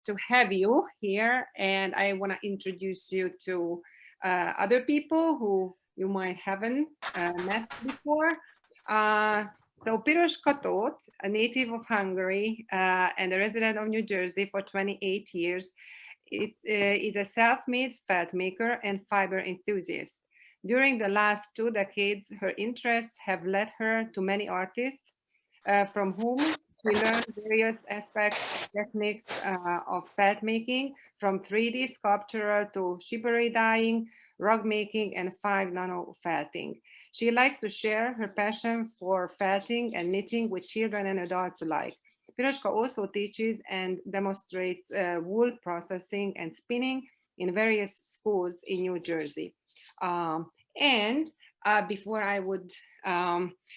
to have you here, and I want to introduce you to other people who you might haven't met before. So Piroska Tóth, a native of Hungary and a resident of New Jersey for 28 years, is a self-made felt maker and fiber enthusiast. During the last 2 decades, her interests have led her to many artists from whom she learned various aspects and techniques of felt making, from 3D sculptural to shibari dyeing, rug making, and 5-nano felting. She likes to share her passion for felting and knitting with children and adults alike. Piroska also teaches and demonstrates wool processing and spinning in various schools in New Jersey. Before I would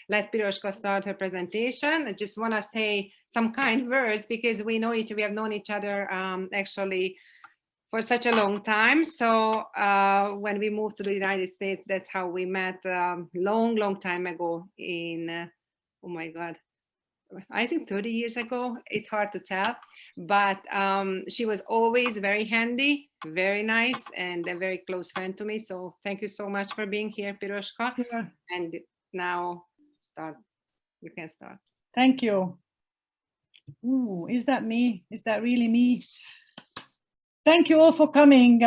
let Piroska start her presentation, I just want to say some kind words, because we have known each other actually for such a long time. So when we moved to the United States, that's how we met long time ago in, oh my God, I think 30 years ago. It's hard to tell, but she was always very handy, very nice, and a very close friend to me. So thank you so much for being here, Piroska. Yeah. And now you can start. Thank you. Ooh, is that me? Is that really me? Thank you all for coming.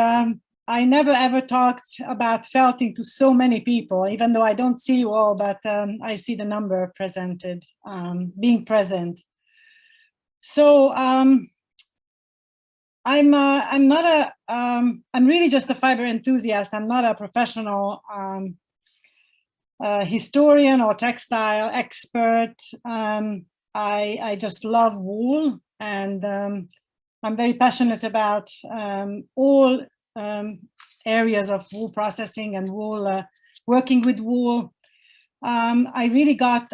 I never ever talked about felting to so many people, even though I don't see you all, but I see the number presented, being present. So I'm really just a fiber enthusiast. I'm not a professional historian or textile expert. I just love wool, and I'm very passionate about all areas of wool processing and wool, working with wool. I really got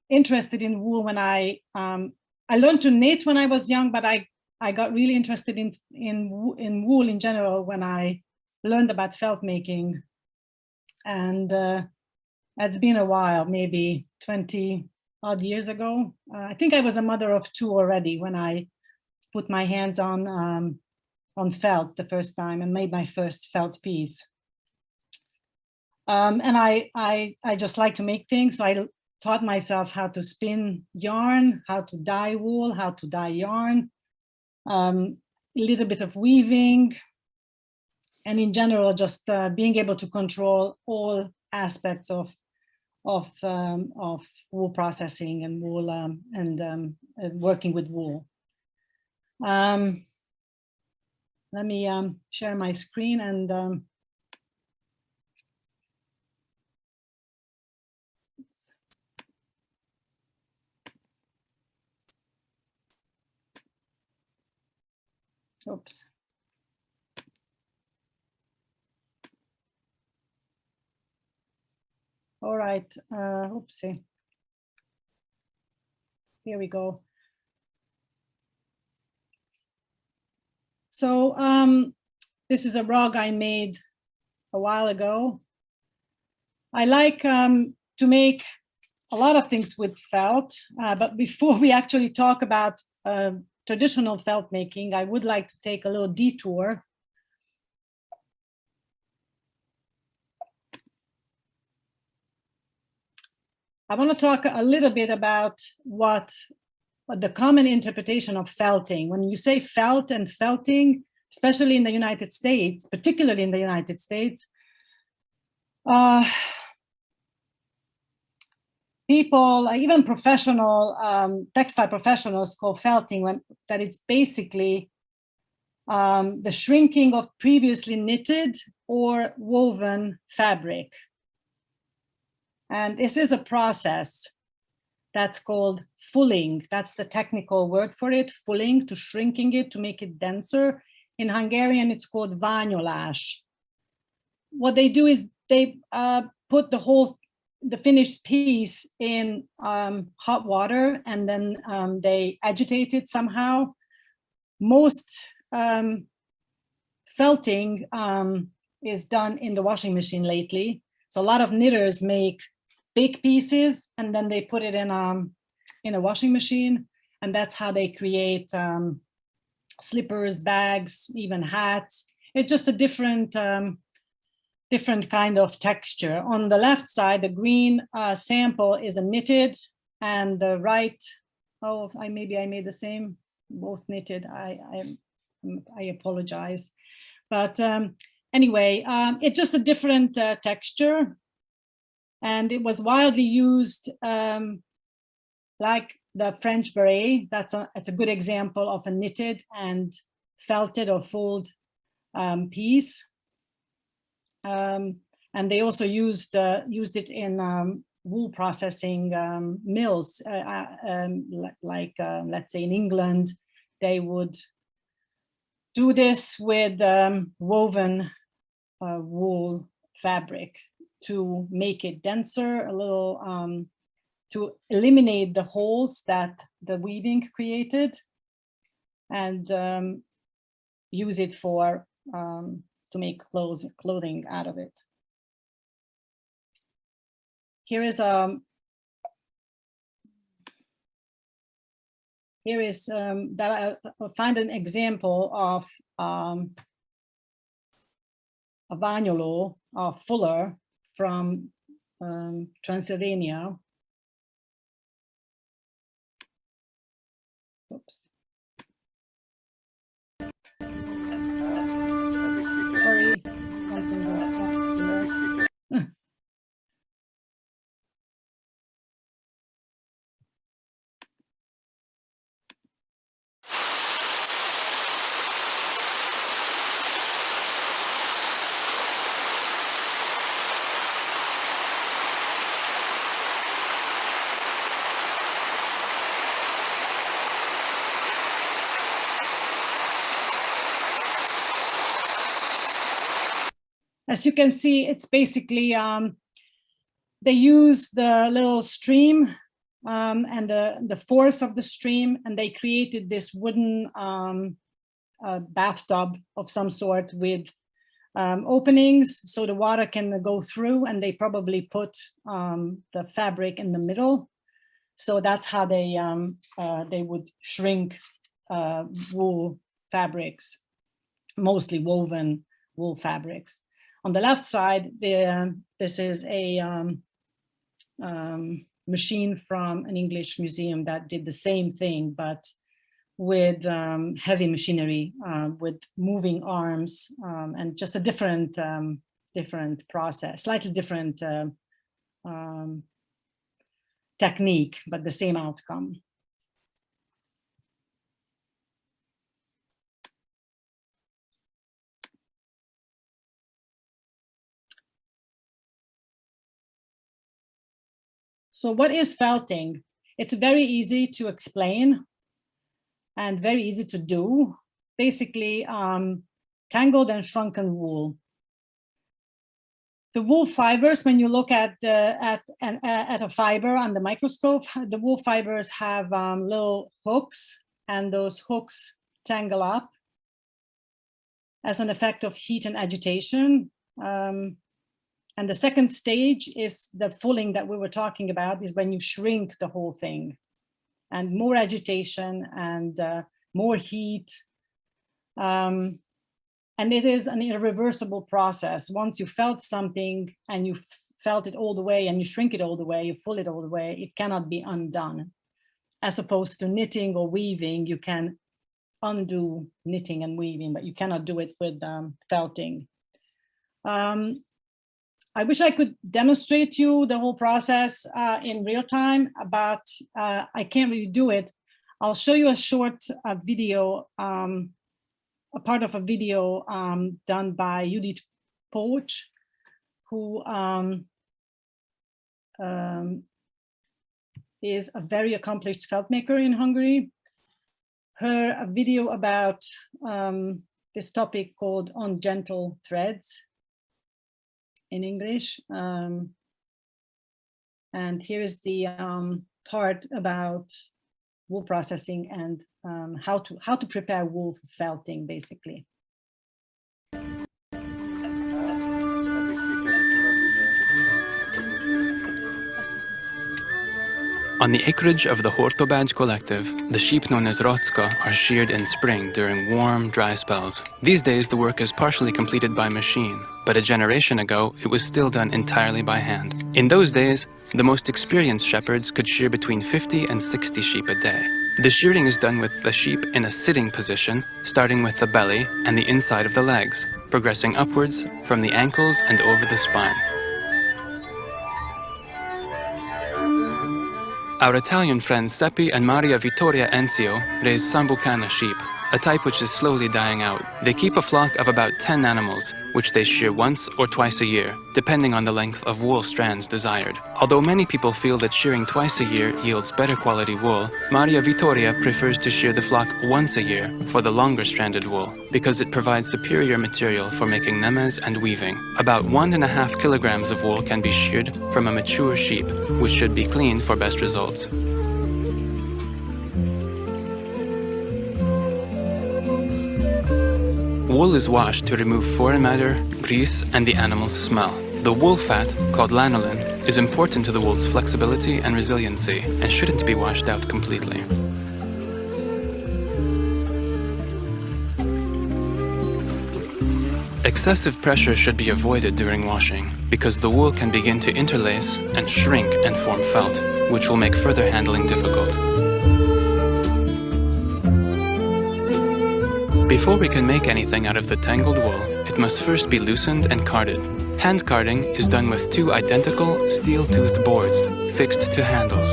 interested in wool when I learned to knit when I was young, but I got really interested in wool in general when I learned about felt making. And it's been a while, maybe 20 odd years ago. I think I was a mother of 2 already when I put my hands on felt the first time and made my first felt piece. And I just like to make things. So I taught myself how to spin yarn, how to dye wool, how to dye yarn, a little bit of weaving, and in general, just being able to control all aspects of wool processing and wool and working with wool. Let me share my screen and oops. All right, oopsie. Here we go. So this is a rug I made a while ago. I like to make a lot of things with felt, but before we actually talk about traditional felt making, I would like to take a little detour. I want to talk a little bit about what the common interpretation of felting. When you say felt and felting, especially in the United States, particularly in the United States, people, even professional textile professionals, call felting that it's basically the shrinking of previously knitted or woven fabric. And this is a process that's called fulling. That's the technical word for it, fulling, to shrinking it, to make it denser. In Hungarian, it's called ványolás. What they do is they put the finished piece in hot water, and then they agitate it somehow. Most felting is done in the washing machine lately. So a lot of knitters make big pieces and then they put it in a washing machine, and that's how they create slippers, bags, even hats. It's just a different different kind of texture. On the left side, the green sample is a knitted, and the right, oh, maybe I made the same, both knitted. I apologize, but anyway, it's just a different texture, and it was widely used, like the French beret. It's a good example of a knitted and felted or fulled piece. And they also used it in wool processing mills, like let's say in England, they would do this with woven wool fabric to make it denser, a little, to eliminate the holes that the weaving created, and use it for to make clothing out of it. Here is that I find an example of a Ványoló, a fuller from Transylvania. Oops. Sorry, something was up. As you can see, it's basically, they use the little stream and the force of the stream, and they created this wooden bathtub of some sort with openings so the water can go through, and they probably put the fabric in the middle. So that's how they would shrink wool fabrics, mostly woven wool fabrics. On the left side, this is a machine from an English museum that did the same thing, but with heavy machinery, with moving arms, and just a different process, slightly different technique, but the same outcome. So what is felting? It's very easy to explain and very easy to do. Basically, tangled and shrunken wool. The wool fibers, when you look at a fiber on the microscope, the wool fibers have little hooks, and those hooks tangle up as an effect of heat and agitation. And the second stage is the fulling that we were talking about, is when you shrink the whole thing, and more agitation and more heat. And it is an irreversible process. Once you felt something and you felt it all the way, and you shrink it all the way, you full it all the way, it cannot be undone. As opposed to knitting or weaving, you can undo knitting and weaving, but you cannot do it with felting. I wish I could demonstrate you the whole process in real time, but I can't really do it. I'll show you a short video, a part of a video done by Judith Poch, who is a very accomplished felt maker in Hungary. Her video about this topic called On Gentle Threads in English. And here is the part about wool processing and how to prepare wool for felting, basically. On the acreage of the Hortobágy collective, the sheep known as Rocka are sheared in spring during warm, dry spells. These days the work is partially completed by machine, but a generation ago it was still done entirely by hand. In those days, the most experienced shepherds could shear between 50 and 60 sheep a day. The shearing is done with the sheep in a sitting position, starting with the belly and the inside of the legs, progressing upwards from the ankles and over the spine. Our Italian friends Seppi and Maria Vittoria Enzio raise Sambucana sheep, a type which is slowly dying out. They keep a flock of about 10 animals, which they shear once or twice a year, depending on the length of wool strands desired. Although many people feel that shearing twice a year yields better quality wool, Maria Vittoria prefers to shear the flock once a year for the longer stranded wool, because it provides superior material for making nemes and weaving. About 1.5 kilograms of wool can be sheared from a mature sheep, which should be cleaned for best results. Wool is washed to remove foreign matter, grease, and the animal's smell. The wool fat, called lanolin, is important to the wool's flexibility and resiliency and shouldn't be washed out completely. Excessive pressure should be avoided during washing because the wool can begin to interlace and shrink and form felt, which will make further handling difficult. Before we can make anything out of the tangled wool, it must first be loosened and carded. Hand carding is done with 2 identical steel-toothed boards fixed to handles.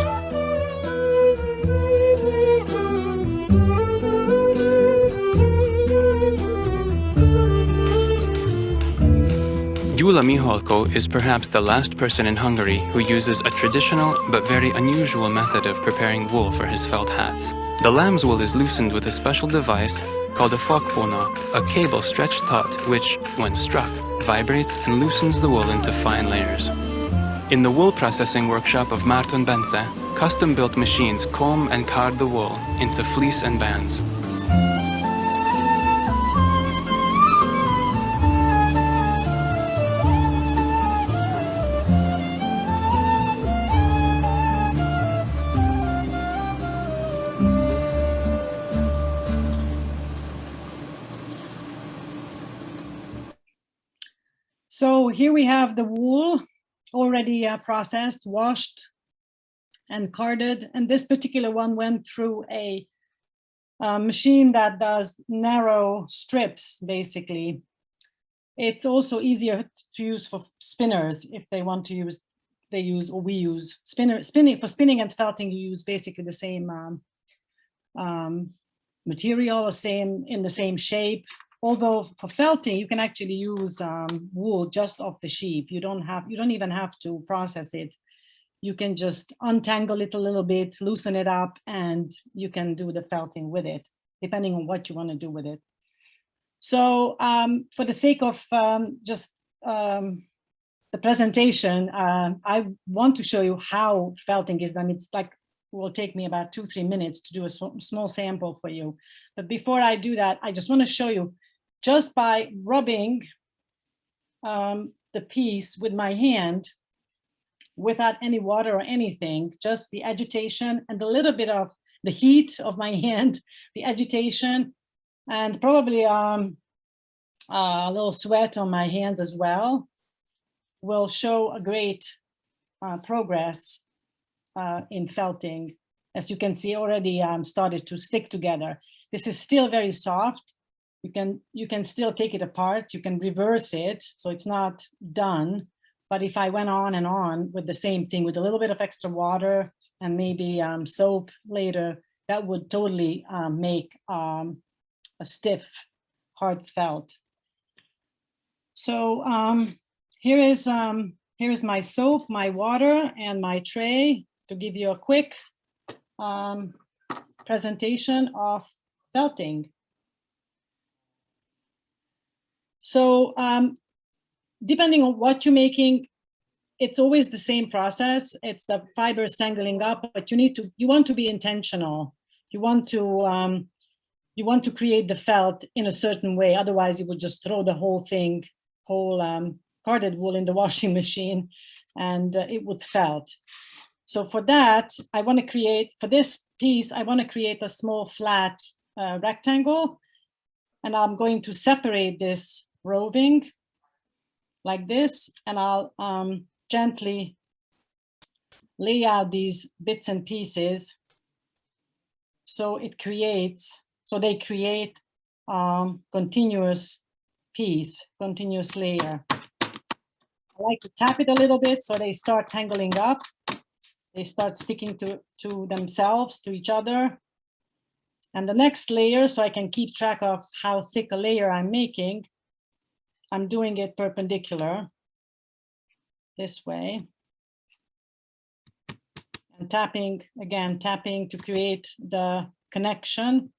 Gyula Mihalko is perhaps the last person in Hungary who uses a traditional but very unusual method of preparing wool for his felt hats. The lamb's wool is loosened with a special device called a fogfónak, a cable stretched taut which, when struck, vibrates and loosens the wool into fine layers. In the wool processing workshop of Márton Bence, custom-built machines comb and card the wool into fleece and bands. So here we have the wool already processed, washed, and carded. And this particular one went through a machine that does narrow strips, basically. It's also easier to use for spinners if they want to use, we use spinning. For spinning and felting, you use basically the same material, in the same shape. Although for felting, you can actually use wool just off the sheep. You don't even have to process it. You can just untangle it a little bit, loosen it up, and you can do the felting with it, depending on what you want to do with it. So for the sake of the presentation, I want to show you how felting is done. It's like, it will take me about 2-3 minutes to do a small sample for you. But before I do that, I just want to show you, just by rubbing the piece with my hand without any water or anything, just the agitation and a little bit of the heat of my hand, the agitation, and probably a little sweat on my hands as well, will show a great progress in felting. As you can see, already started to stick together. This is still very soft. You can still take it apart. You can reverse it, so it's not done. But if I went on and on with the same thing, with a little bit of extra water and maybe soap later, that would totally make a stiff, hard felt. So here is my soap, my water, and my tray to give you a quick presentation of felting. So depending on what you're making, it's always the same process. It's the fibers tangling up, but you want to be intentional. You want to create the felt in a certain way. Otherwise, you would just throw the whole carded wool in the washing machine, and it would felt. So for that, I want to create, for this piece, I want to create a small flat rectangle. And I'm going to separate this roving like this, and I'll gently lay out these bits and pieces so it creates, so they create continuous piece, continuous layer. I like to tap it a little bit so they start tangling up. They start sticking to themselves, to each other. And the next layer, so I can keep track of how thick a layer I'm making, I'm doing it perpendicular this way. And tapping, again, tapping to create the connection.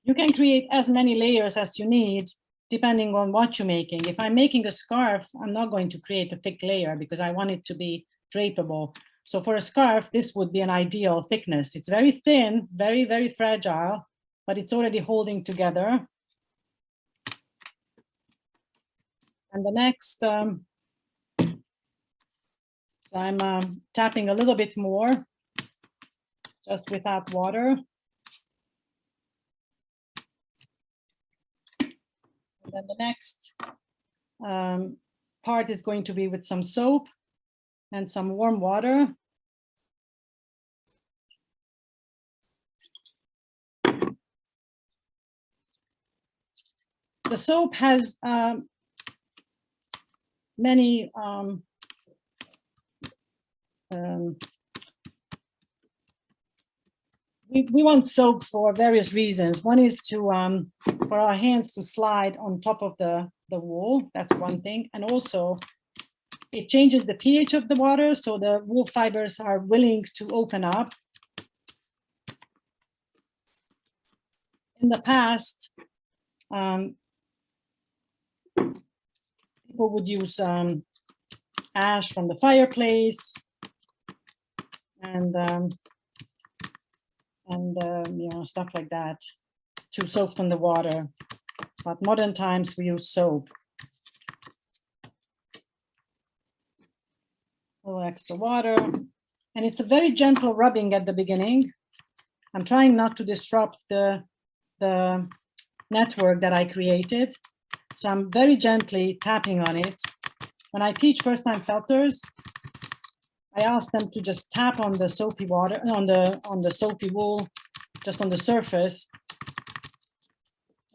You can create as many layers as you need, depending on what you're making. If I'm making a scarf, I'm not going to create a thick layer because I want it to be drapable. So for a scarf, this would be an ideal thickness. It's very thin, very, very fragile, but it's already holding together. And the next, I'm tapping a little bit more, just without water. And then the next part is going to be with some soap and some warm water. The soap has many we want soap for various reasons. One is to for our hands to slide on top of the wool. That's one thing. And also it changes the pH of the water, so the wool fibers are willing to open up. In the past, people would use ash from the fireplace and you know, stuff like that to soften the water. But modern times we use soap. A little extra water, and it's a very gentle rubbing at the beginning. I'm trying not to disrupt the network that I created, so I'm very gently tapping on it. When I teach first-time felters, I ask them to just tap on the soapy water, on the soapy wool, just on the surface,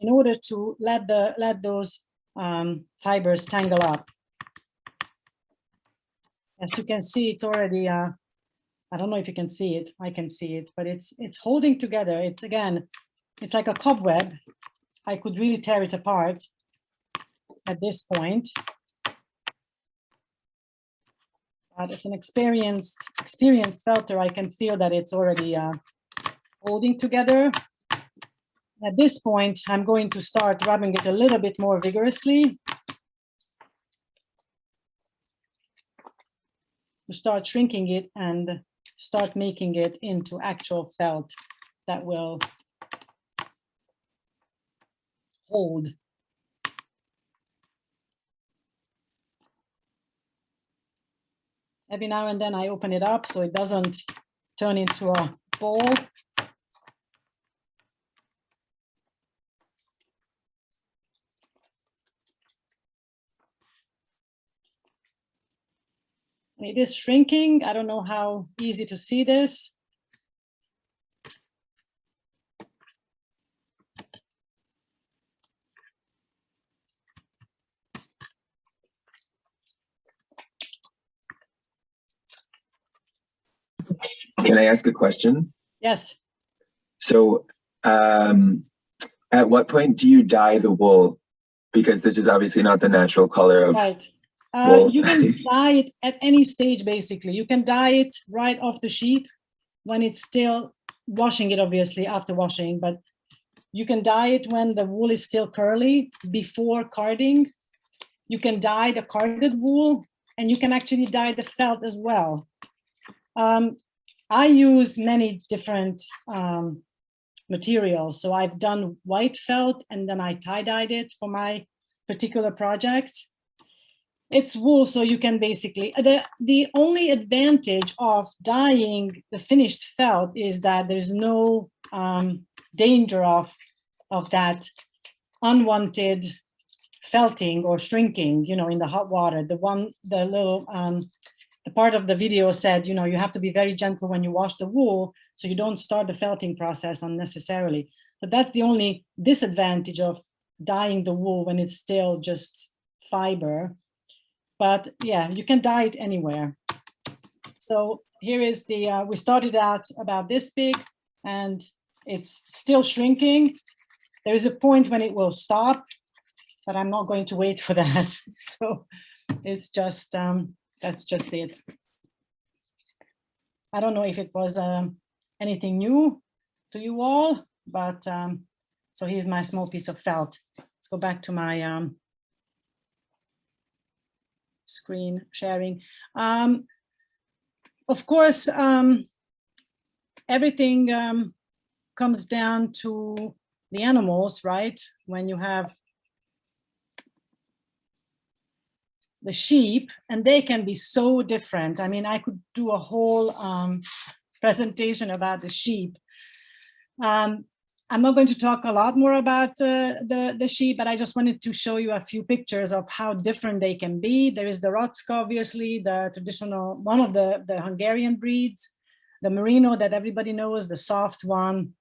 in order to let those fibers tangle up. As you can see, it's already, I don't know if you can see it, I can see it, but it's holding together. It's, again, it's like a cobweb. I could really tear it apart at this point. But as an experienced felter, I can feel that it's already holding together. At this point, I'm going to start rubbing it a little bit more vigorously to start shrinking it and start making it into actual felt that will hold. Every now and then I open it up so it doesn't turn into a ball. It is shrinking. I don't know how easy to see this. Can I ask a question? Yes. So at what point do you dye the wool? Because this is obviously not the natural color of Right. wool. You can dye it at any stage, basically. You can dye it right off the sheep when it's still washing it, obviously, after washing, but you can dye it when the wool is still curly before carding. You can dye the carded wool, and you can actually dye the felt as well. I use many different materials. So I've done white felt, and then I tie-dyed it for my particular project. It's wool, so you can basically, the only advantage of dyeing the finished felt is that there's no danger of that unwanted felting or shrinking, you know, in the hot water. The part of the video said, you know, you have to be very gentle when you wash the wool, so you don't start the felting process unnecessarily. But that's the only disadvantage of dyeing the wool when it's still just fiber. But yeah, you can dye it anywhere. So here is the, we started out about this big and it's still shrinking. There is a point when it will stop, but I'm not going to wait for that. So it's just, that's just it. I don't know if it was anything new to you all, but so here's my small piece of felt. Let's go back to my screen sharing. Of course, everything comes down to the animals, right? When you have the sheep, and they can be so different. I mean, I could do a whole presentation about the sheep. I'm not going to talk a lot more about the sheep, but I just wanted to show you a few pictures of how different they can be. There is the Rotska, obviously, the traditional, one of the Hungarian breeds, the Merino that everybody knows, the soft one,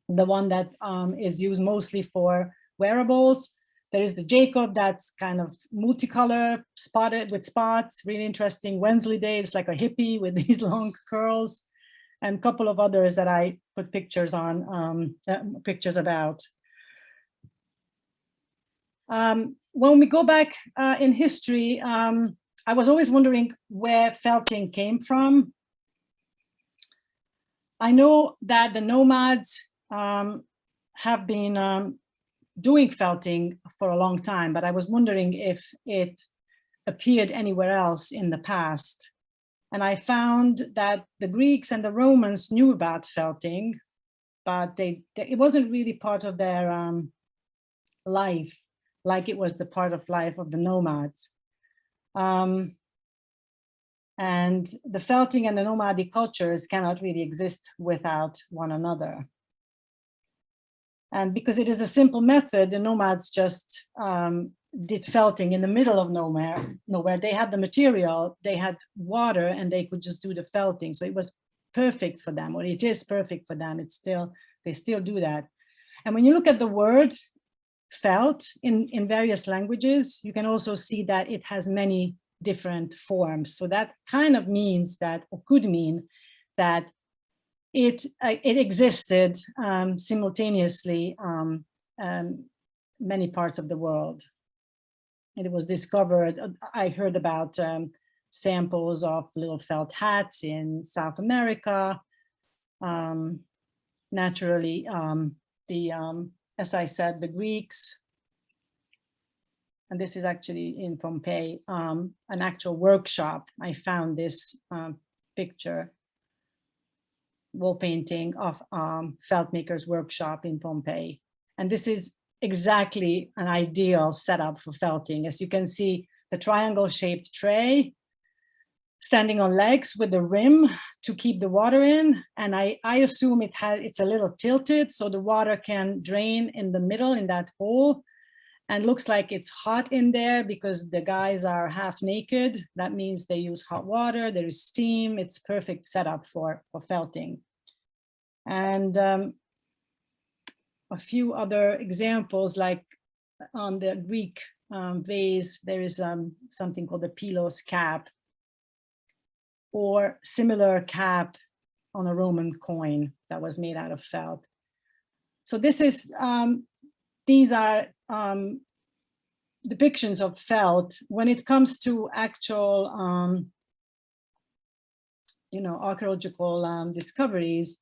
the one that is used mostly for wearables. There is the Jacob that's kind of multicolor, spotted with spots, really interesting. Wensleydale, it's like a hippie with these long curls, and a couple of others that I put pictures on, pictures about. When we go back in history, I was always wondering where felting came from. I know that the nomads have been doing felting for a long time, but I was wondering if it appeared anywhere else in the past. And I found that the Greeks and the Romans knew about felting, but it wasn't really part of their life, like it was the part of life of the nomads. And the felting and the nomadic cultures cannot really exist without one another. And because it is a simple method, the nomads just did felting in the middle of nowhere. They had the material, they had water, and they could just do the felting. So it was perfect for them, or it is perfect for them. It's still, they still do that. And when you look at the word felt in various languages, you can also see that it has many different forms. So that kind of means that, or could mean that it existed simultaneously many parts of the world. And it was discovered, I heard about samples of little felt hats in South America. Naturally, as I said, the Greeks, and this is actually in Pompeii, an actual workshop. I found this picture, wall painting of felt makers workshop in Pompeii. And this is exactly an ideal setup for felting. As you can see, the triangle shaped tray standing on legs with the rim to keep the water in. And I assume it's a little tilted so the water can drain in the middle in that hole. And looks like it's hot in there because the guys are half naked. That means they use hot water, there is steam. It's perfect setup for felting. And a few other examples, like on the Greek vase, there is something called the pilos cap, or similar cap on a Roman coin that was made out of felt. So this is, these are depictions of felt. When it comes to actual, you know, archaeological discoveries,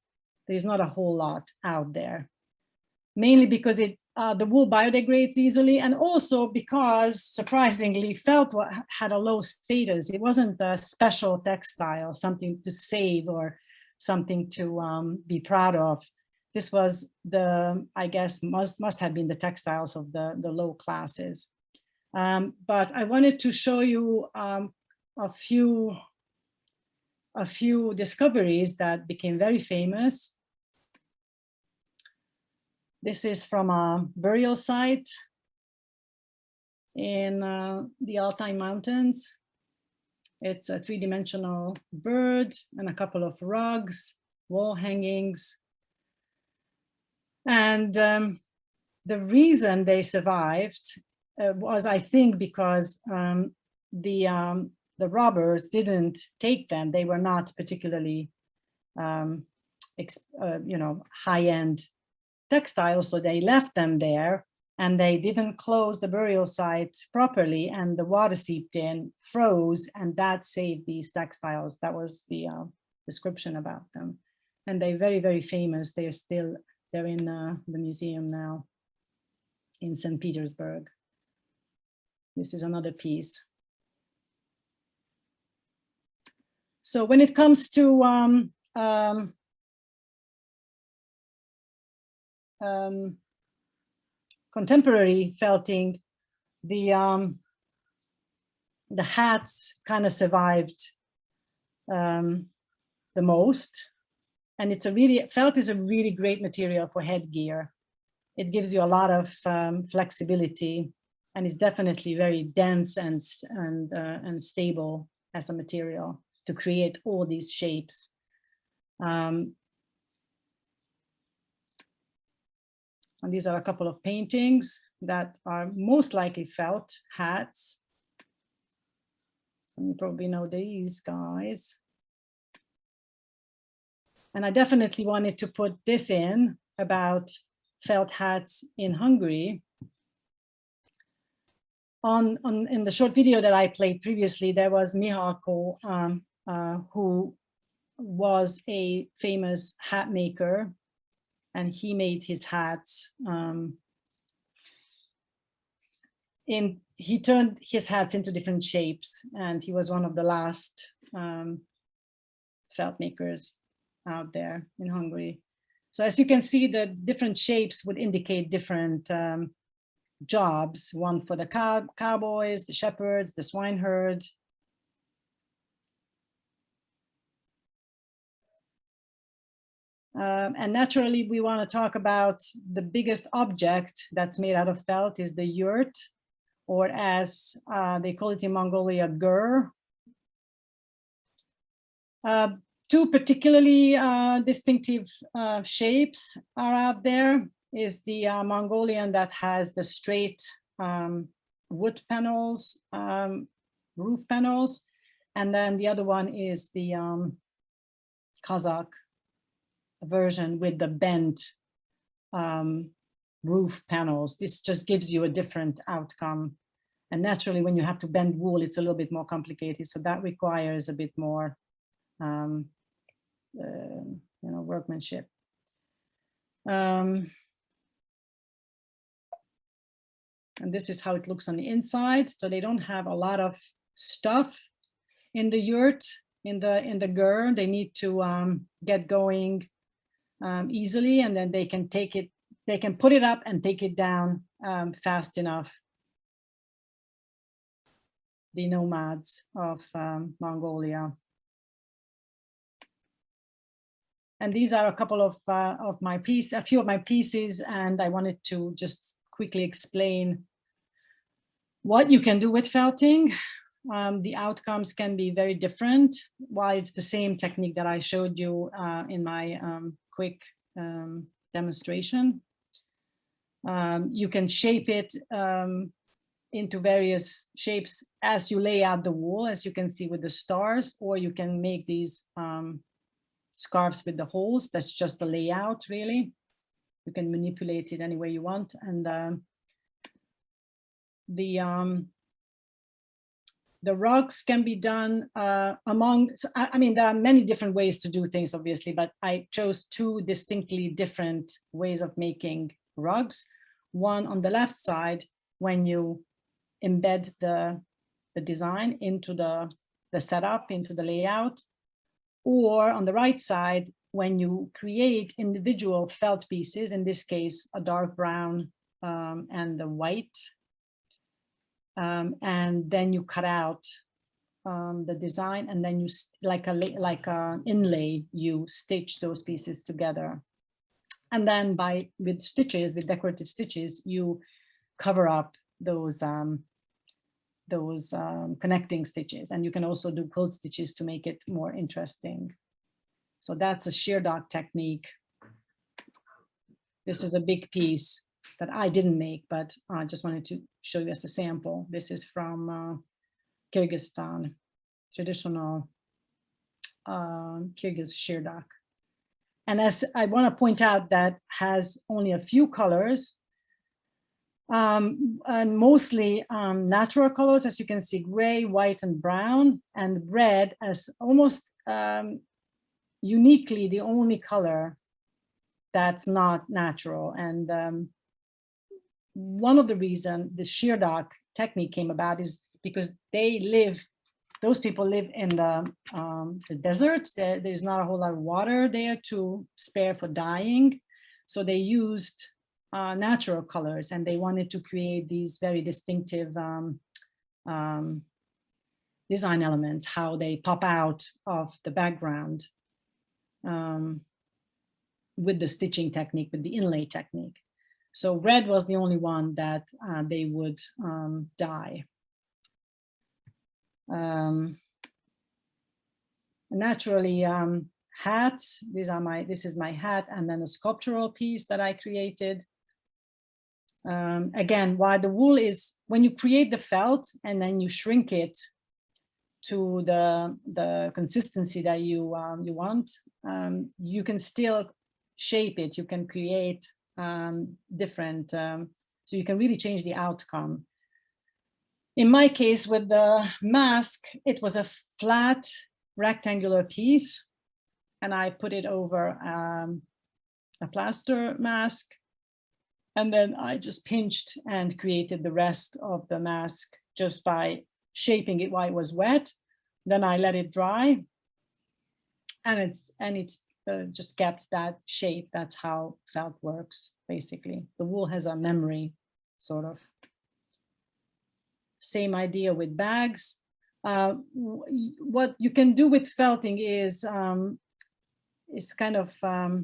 there's not a whole lot out there. Mainly because the wool biodegrades easily, and also because, surprisingly, felt had a low status. It wasn't a special textile, something to save or something to be proud of. This was the, I guess, must have been the textiles of the low classes. But I wanted to show you a few discoveries that became very famous. This is from a burial site in the Altai Mountains. It's a three-dimensional bird and a couple of rugs, wall hangings. And the reason they survived was, I think, because the robbers didn't take them. They were not particularly, high-end textiles, so they left them there, and they didn't close the burial site properly, and the water seeped in, froze, and that saved these textiles. That was the description about them. And they're very, very famous. They're in the museum now in St. Petersburg. This is another piece. So when it comes to contemporary felting, the hats kind of survived the most, and felt is a really great material for headgear. It gives you a lot of flexibility, and is definitely very dense and stable as a material to create all these shapes. And these are a couple of paintings that are most likely felt hats. And you probably know these guys. And I definitely wanted to put this in about felt hats in Hungary. In the short video that I played previously, there was Mihalko, who was a famous hat maker, and he made his hats. He turned his hats into different shapes, and he was one of the last felt makers out there in Hungary. So as you can see, the different shapes would indicate different jobs, one for the cowboys, the shepherds, the swineherd. And naturally, we want to talk about the biggest object that's made out of felt is the yurt, or as they call it in Mongolia, gur. Two particularly distinctive shapes are out there. Is the Mongolian that has the straight wood panels, roof panels, and then the other one is the Kazakh version with the bent roof panels. This just gives you a different outcome. And naturally, when you have to bend wool, it's a little bit more complicated. So that requires a bit more workmanship. And this is how it looks on the inside. So they don't have a lot of stuff in the yurt, in the gur. They need to get going easily, and then they can take it, they can put it up and take it down fast enough. The nomads of Mongolia. And these are a couple of a few of my pieces, and I wanted to just quickly explain what you can do with felting. The outcomes can be very different. While it's the same technique that I showed you in my quick demonstration, you can shape it into various shapes as you lay out the wool, as you can see with the stars, or you can make these scarves with the holes. That's just the layout, really. You can manipulate it any way you want. And the rugs can be done I mean, there are many different ways to do things, obviously, but I chose two distinctly different ways of making rugs. One on the left side, when you embed the design into the setup, into the layout, or on the right side, when you create individual felt pieces, in this case, a dark brown and the white. and then you cut out the design, and then you like a inlay, you stitch those pieces together, and then with decorative stitches, you cover up those connecting stitches, and you can also do quilt stitches to make it more interesting. So that's a sheer dot technique. This is a big piece that I didn't make, but I just wanted to show you as a sample. This is from Kyrgyzstan, traditional Kyrgyz sheer dot. And as I want to point out, that has only a few colors, and mostly natural colors, as you can see, gray, white, and brown, and red as almost uniquely the only color that's not natural. And one of the reasons the sheer dot technique came about is because those people live in the desert. There's not a whole lot of water there to spare for dyeing. So they used natural colors, and they wanted to create these very distinctive design elements, how they pop out of the background with the stitching technique, with the inlay technique. So red was the only one that they would dye. Naturally, hats, this is my hat, and then a sculptural piece that I created. Again, while the wool is, when you create the felt and then you shrink it to the consistency that you want, you can still shape it. You can create different, so you can really change the outcome. In my case, with the mask, it was a flat rectangular piece, and I put it over a plaster mask, and then I just pinched and created the rest of the mask just by shaping it while it was wet. Then I let it dry, and it's just kept that shape. That's how felt works, basically. The wool has a memory, sort of. Same idea with bags. What you can do with felting is kind of a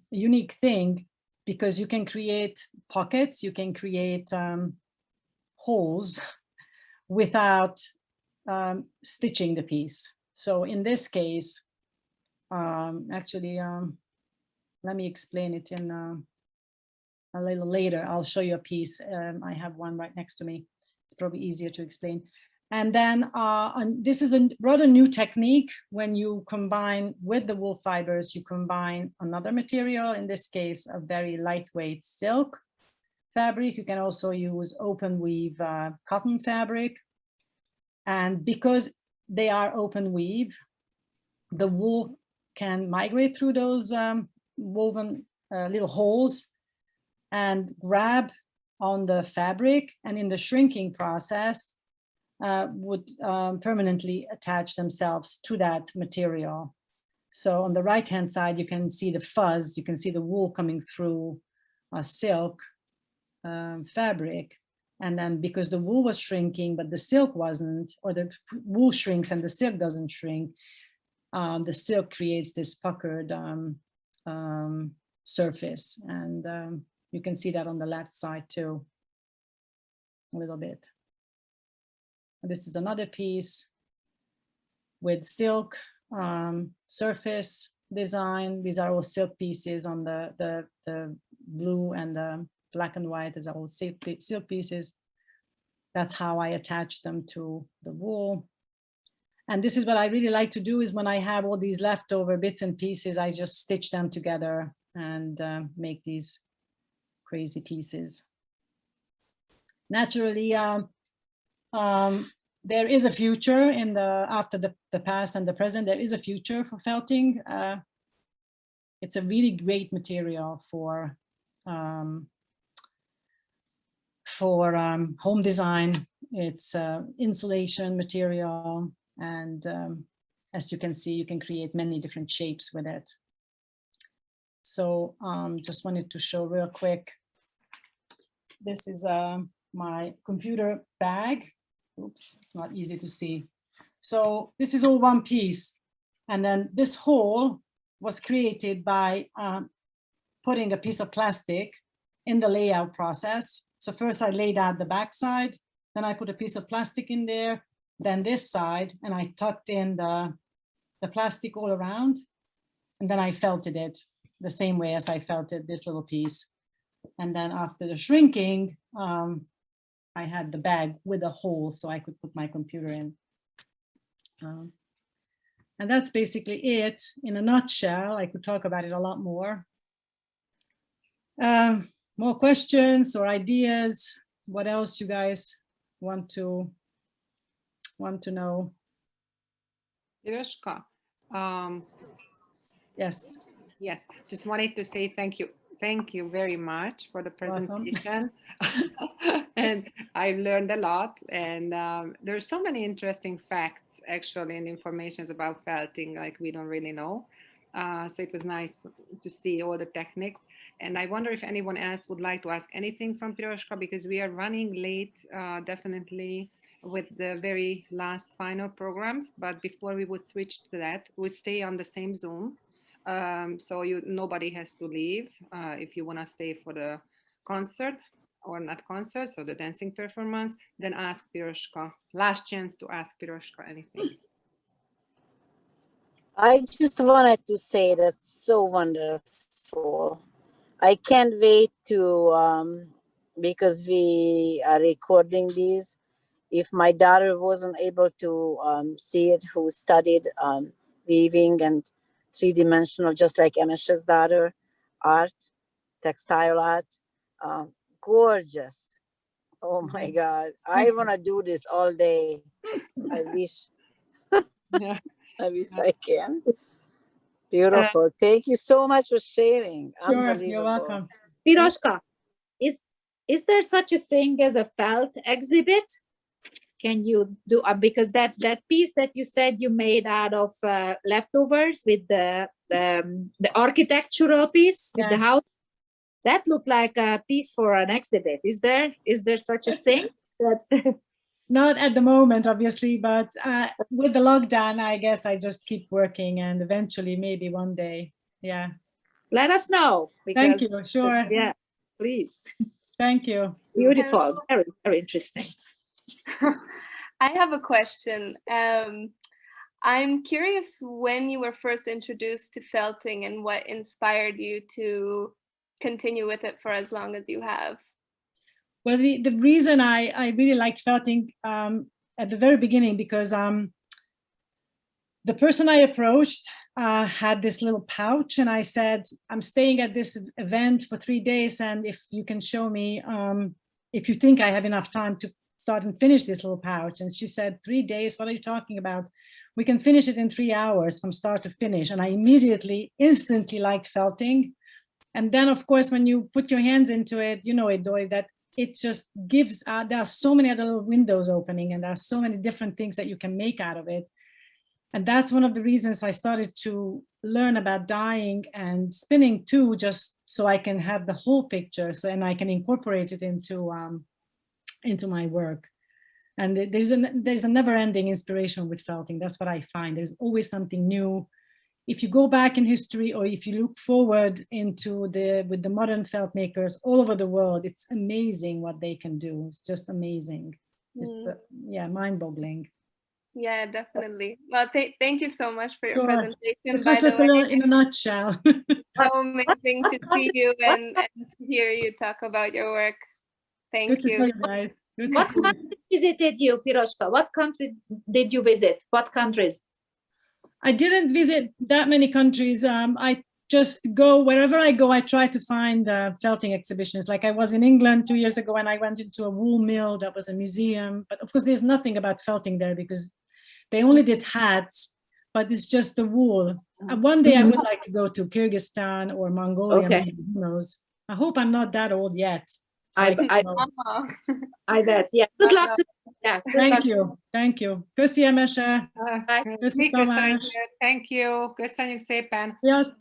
unique thing, because you can create pockets, you can create holes without stitching the piece. So in this case, actually, let me explain it in a little later. I'll show you a piece. I have one right next to me. It's probably easier to explain. And then this is a rather new technique. When you combine with the wool fibers, you combine another material, in this case, a very lightweight silk fabric. You can also use open weave cotton fabric. And because they are open weave, the wool can migrate through those woven little holes and grab on the fabric, and in the shrinking process would permanently attach themselves to that material. So on the right hand side, you can see the fuzz, you can see the wool coming through a silk fabric. And then because the wool was shrinking, but the silk wasn't, or the wool shrinks and the silk doesn't shrink, the silk creates this puckered surface. And you can see that on the left side too, a little bit. And this is another piece with silk surface design. These are all silk pieces on the blue and the black and white. These are all silk pieces. That's how I attach them to the wool. And this is what I really like to do, is when I have all these leftover bits and pieces, I just stitch them together and make these crazy pieces. Naturally, there is a future in after the past and the present. There is a future for felting. It's a really great material for home design. It's insulation material, and as you can see, you can create many different shapes with it. So just wanted to show real quick. This is my computer bag. Oops, it's not easy to see. So this is all one piece. And then this hole was created by putting a piece of plastic in the layout process. So first I laid out the back side, then I put a piece of plastic in there, then this side, and I tucked in the plastic all around. And then I felted it the same way as I felted this little piece. And then after the shrinking, I had the bag with a hole so I could put my computer in. And that's basically it in a nutshell. I could talk about it a lot more. More questions or ideas? What else you guys want to know? Piroska, Yes. yes, just wanted to say thank you. Thank you very much for the presentation. And I learned a lot, and there's so many interesting facts actually and informations about felting like we don't really know. So it was nice to see all the techniques. And I wonder if anyone else would like to ask anything from Piroska, because we are running late, definitely with the very last final programs. But before we would switch to that, we stay on the same Zoom. So nobody has to leave if you want to stay for the concert, or not concert, so the dancing performance, then ask Piroska. Last chance to ask Piroska anything. I just wanted to say that's so wonderful. I can't wait to, because we are recording these. If my daughter wasn't able to see it, who studied weaving and three-dimensional, just like Emesha's daughter, art, textile art, gorgeous. Oh my God, I want to do this all day. I wish. Yeah. I wish I can. Beautiful. Thank you so much for sharing. Sure, you're welcome. Piroska, is there such a thing as a felt exhibit? Can you do because that piece that you said you made out of leftovers with the architectural piece with the house, that looked like a piece for an exhibit. Is there such a thing? Not at the moment, obviously, but with the lockdown, I guess I just keep working, and eventually, maybe one day, yeah. Let us know. Thank you, sure. Yeah, please. Thank you. Beautiful, very, very interesting. I have a question. I'm curious when you were first introduced to felting and what inspired you to continue with it for as long as you have. Well, the reason I really liked felting at the very beginning, because the person I approached had this little pouch, and I said, I'm staying at this event for 3 days, and if you can show me, if you think I have enough time to start and finish this little pouch. And she said, 3 days, what are you talking about? We can finish it in 3 hours from start to finish. And I instantly liked felting. And then, of course, when you put your hands into it, you know it, Doi, that it just gives, there are so many other little windows opening, and there are so many different things that you can make out of it. And that's one of the reasons I started to learn about dyeing and spinning too, just so I can have the whole picture, and I can incorporate it into my work. And there's a never-ending inspiration with felting. That's what I find. There's always something new. If you go back in history, or if you look forward with the modern felt makers all over the world, it's amazing what they can do. It's just amazing. It's mind-boggling. Yeah, definitely. Well, thank you so much for your Sure. presentation. This By was just the way, in a nutshell. so amazing to see you and to hear you talk about your work. Thank Good to you. see you guys. Good to What see you. country visited you, Piroska? What country did you visit? What countries? I didn't visit that many countries. I just go wherever I go. I try to find felting exhibitions. Like I was in England 2 years ago, and I went into a wool mill that was a museum. But of course, there's nothing about felting there, because they only did hats, but it's just the wool. One day I would like to go to Kyrgyzstan or Mongolia. Okay. Maybe, who knows? I hope I'm not that old yet. So I bet. Yeah. Good luck to you. Yeah. Thank you. Thank you. Köszi, Emese. Mi köszönjük, thank you, köszönjük szépen. Sziasztok.